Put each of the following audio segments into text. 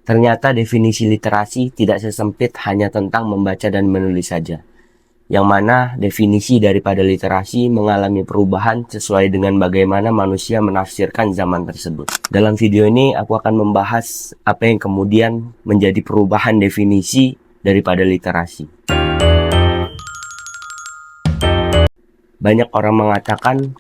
Ternyata definisi literasi tidak sesempit hanya tentang membaca dan menulis saja, yang mana definisi daripada literasi mengalami perubahan sesuai dengan bagaimana manusia menafsirkan zaman tersebut. Dalam video ini aku akan membahas apa yang kemudian menjadi perubahan definisi daripada literasi. Banyak orang mengatakan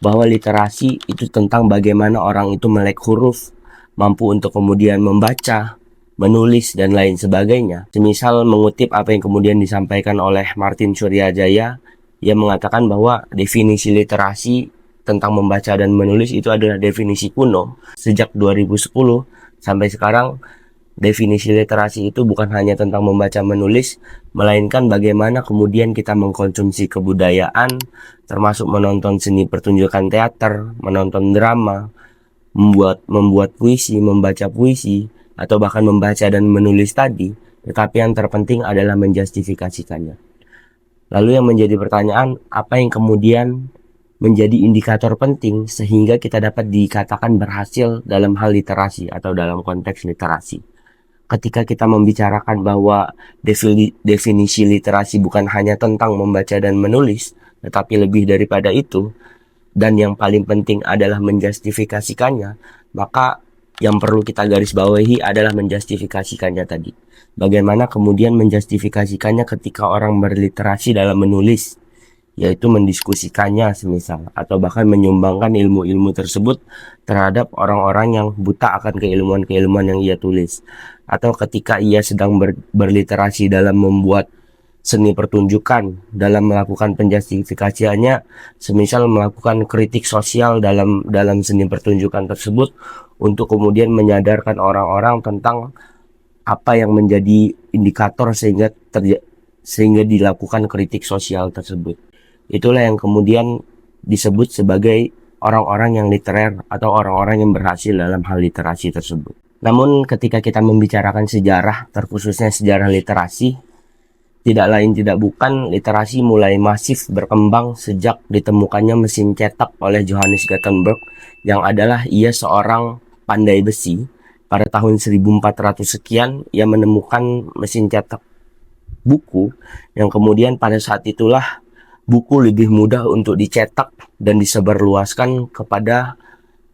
bahwa literasi itu tentang bagaimana orang itu melek huruf, mampu untuk kemudian membaca, menulis, dan lain sebagainya. Semisal mengutip apa yang kemudian disampaikan oleh Martin Suryajaya, ia mengatakan bahwa definisi literasi tentang membaca dan menulis itu adalah definisi kuno. Sejak 2010 sampai sekarang, definisi literasi itu bukan hanya tentang membaca menulis, melainkan bagaimana kemudian kita mengkonsumsi kebudayaan, termasuk menonton seni pertunjukan teater, menonton drama, membuat puisi, membaca puisi, atau bahkan membaca dan menulis tadi. Tetapi yang terpenting adalah menjustifikasikannya. Lalu yang menjadi pertanyaan, apa yang kemudian menjadi indikator penting sehingga kita dapat dikatakan berhasil dalam hal literasi atau dalam konteks literasi? Ketika kita membicarakan bahwa definisi literasi bukan hanya tentang membaca dan menulis, tetapi lebih daripada itu, dan yang paling penting adalah menjustifikasikannya, maka yang perlu kita garis bawahi adalah menjustifikasikannya tadi. Bagaimana kemudian menjustifikasikannya ketika orang berliterasi dalam menulis, yaitu mendiskusikannya semisal, atau bahkan menyumbangkan ilmu-ilmu tersebut terhadap orang-orang yang buta akan keilmuan-keilmuan yang ia tulis. Atau ketika ia sedang berliterasi dalam membuat seni pertunjukan, dalam melakukan penjustifikasiannya, semisal melakukan kritik sosial dalam seni pertunjukan tersebut untuk kemudian menyadarkan orang-orang tentang apa yang menjadi indikator sehingga dilakukan kritik sosial tersebut. Itulah yang kemudian disebut sebagai orang-orang yang literer atau orang-orang yang berhasil dalam hal literasi tersebut. Namun ketika kita membicarakan sejarah, terkhususnya sejarah literasi, tidak lain tidak bukan literasi mulai masif berkembang sejak ditemukannya mesin cetak oleh Johannes Gutenberg, yang adalah ia seorang pandai besi. Pada tahun 1400 sekian ia menemukan mesin cetak buku, yang kemudian pada saat itulah buku lebih mudah untuk dicetak dan disebarluaskan kepada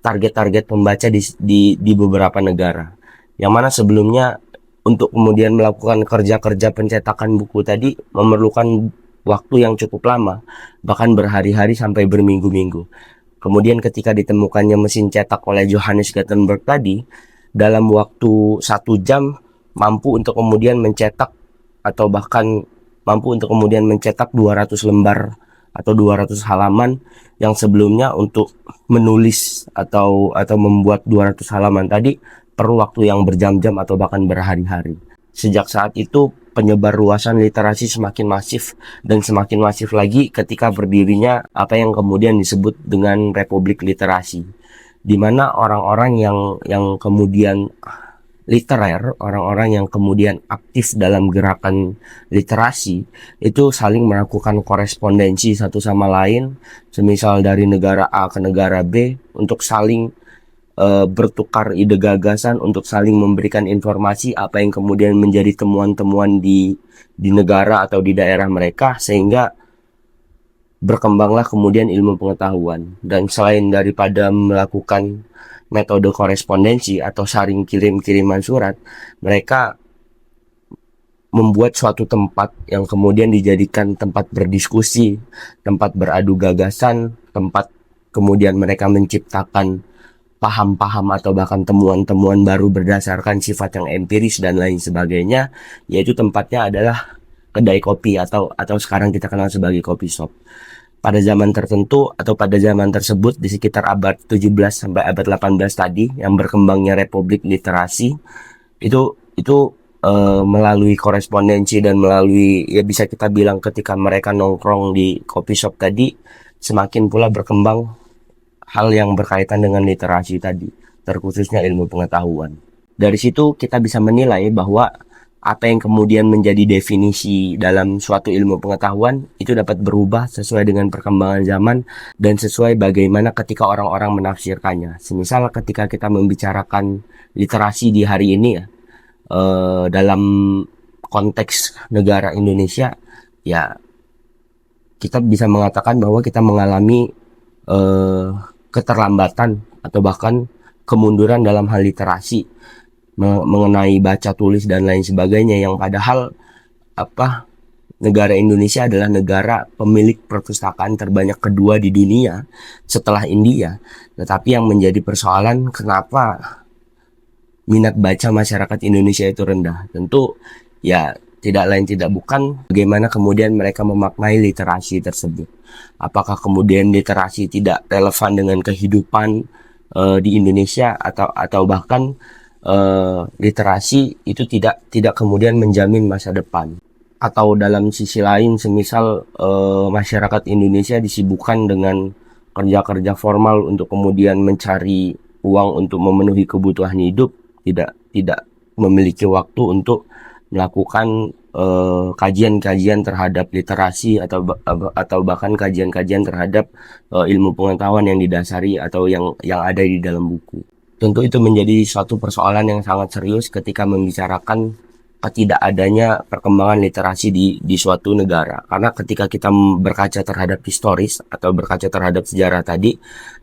target-target pembaca di beberapa negara. Yang mana sebelumnya untuk kemudian melakukan kerja-kerja pencetakan buku tadi memerlukan waktu yang cukup lama, bahkan berhari-hari sampai berminggu-minggu. Kemudian ketika ditemukannya mesin cetak oleh Johannes Gutenberg tadi, dalam waktu 1 jam mampu untuk kemudian mencetak atau bahkan mampu untuk kemudian mencetak 200 lembar atau 200 halaman yang sebelumnya untuk menulis atau membuat 200 halaman tadi perlu waktu yang berjam-jam atau bahkan berhari-hari. Sejak saat itu penyebar luasan literasi semakin masif dan semakin masif lagi ketika berdirinya apa yang kemudian disebut dengan Republik Literasi, di mana orang-orang yang kemudian literer, orang-orang yang kemudian aktif dalam gerakan literasi itu saling melakukan korespondensi satu sama lain, semisal dari negara A ke negara B untuk saling bertukar ide gagasan, untuk saling memberikan informasi apa yang kemudian menjadi temuan-temuan di negara atau di daerah mereka, sehingga berkembanglah kemudian ilmu pengetahuan. Dan selain daripada melakukan metode korespondensi atau saring kirim-kiriman surat, mereka membuat suatu tempat yang kemudian dijadikan tempat berdiskusi, tempat beradu gagasan, tempat kemudian mereka menciptakan paham-paham atau bahkan temuan-temuan baru berdasarkan sifat yang empiris dan lain sebagainya, yaitu tempatnya adalah kedai kopi atau sekarang kita kenal sebagai coffee shop. Pada zaman tertentu atau pada zaman tersebut di sekitar abad 17 sampai abad 18 tadi yang berkembangnya Republik Literasi itu melalui korespondensi dan melalui, ya bisa kita bilang ketika mereka nongkrong di coffee shop tadi, semakin pula berkembang hal yang berkaitan dengan literasi tadi, terkhususnya ilmu pengetahuan. Dari situ kita bisa menilai bahwa apa yang kemudian menjadi definisi dalam suatu ilmu pengetahuan itu dapat berubah sesuai dengan perkembangan zaman dan sesuai bagaimana ketika orang-orang menafsirkannya. Semisal ketika kita membicarakan literasi di hari ini ya, dalam konteks negara Indonesia, ya kita bisa mengatakan bahwa kita mengalami eh, keterlambatan atau bahkan kemunduran dalam hal literasi mengenai baca tulis dan lain sebagainya, yang padahal apa negara Indonesia adalah negara pemilik perpustakaan terbanyak kedua di dunia setelah India. Tetapi yang menjadi persoalan, kenapa minat baca masyarakat Indonesia itu rendah? Tentu ya tidak lain tidak bukan bagaimana kemudian mereka memaknai literasi tersebut. Apakah kemudian literasi tidak relevan dengan kehidupan di Indonesia, atau bahkan literasi itu tidak kemudian menjamin masa depan? Atau dalam sisi lain, semisal masyarakat Indonesia disibukkan dengan kerja-kerja formal untuk kemudian mencari uang untuk memenuhi kebutuhan hidup, tidak memiliki waktu untuk melakukan kajian-kajian terhadap literasi, atau bahkan kajian-kajian terhadap ilmu pengetahuan yang didasari atau yang ada di dalam buku. Tentu itu menjadi suatu persoalan yang sangat serius ketika membicarakan tidak adanya perkembangan literasi di suatu negara. Karena ketika kita berkaca terhadap historis atau berkaca terhadap sejarah tadi,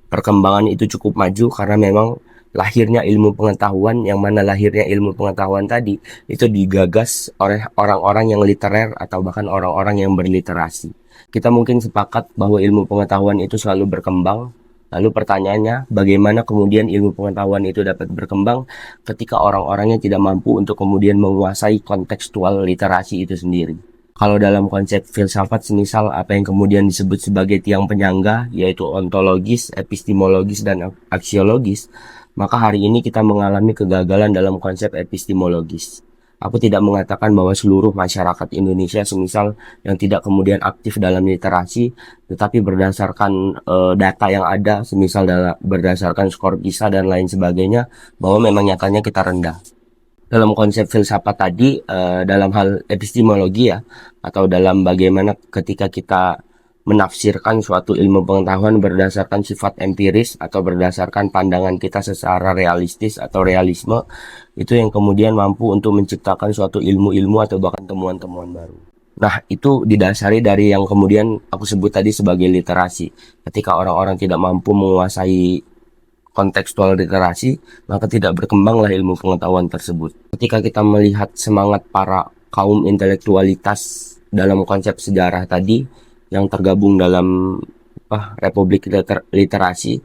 perkembangan itu cukup maju karena memang lahirnya ilmu pengetahuan, yang mana lahirnya ilmu pengetahuan tadi itu digagas oleh orang-orang yang literer atau bahkan orang-orang yang berliterasi. Kita mungkin sepakat bahwa ilmu pengetahuan itu selalu berkembang. Lalu pertanyaannya, bagaimana kemudian ilmu pengetahuan itu dapat berkembang ketika orang-orangnya tidak mampu untuk kemudian menguasai kontekstual literasi itu sendiri? Kalau dalam konsep filsafat, semisal apa yang kemudian disebut sebagai tiang penyangga, yaitu ontologis, epistemologis, dan aksiologis, maka hari ini kita mengalami kegagalan dalam konsep epistemologis. Aku tidak mengatakan bahwa seluruh masyarakat Indonesia semisal yang tidak kemudian aktif dalam literasi, tetapi berdasarkan data yang ada, semisal berdasarkan skor PISA dan lain sebagainya, bahwa memang nyatanya kita rendah. Dalam konsep filsafat tadi, dalam hal epistemologi ya, atau dalam bagaimana ketika kita menafsirkan suatu ilmu pengetahuan berdasarkan sifat empiris atau berdasarkan pandangan kita secara realistis atau realisme, itu yang kemudian mampu untuk menciptakan suatu ilmu-ilmu atau bahkan temuan-temuan baru. Nah, itu didasari dari yang kemudian aku sebut tadi sebagai literasi. Ketika orang-orang tidak mampu menguasai kontekstual literasi, maka tidak berkembanglah ilmu pengetahuan tersebut. Ketika kita melihat semangat para kaum intelektualitas dalam konsep sejarah tadi, yang tergabung dalam Republik Literasi,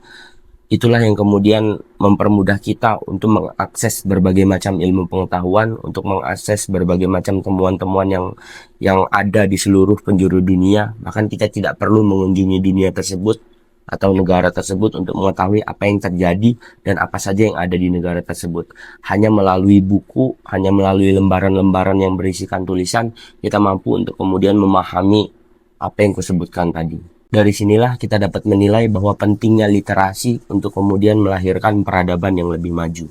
itulah yang kemudian mempermudah kita untuk mengakses berbagai macam ilmu pengetahuan, untuk mengakses berbagai macam temuan-temuan yang ada di seluruh penjuru dunia. Bahkan kita tidak perlu mengunjungi dunia tersebut atau negara tersebut untuk mengetahui apa yang terjadi dan apa saja yang ada di negara tersebut. Hanya melalui buku, hanya melalui lembaran-lembaran yang berisikan tulisan, kita mampu untuk kemudian memahami apa yang kusebutkan tadi. Dari sinilah kita dapat menilai bahwa pentingnya literasi untuk kemudian melahirkan peradaban yang lebih maju.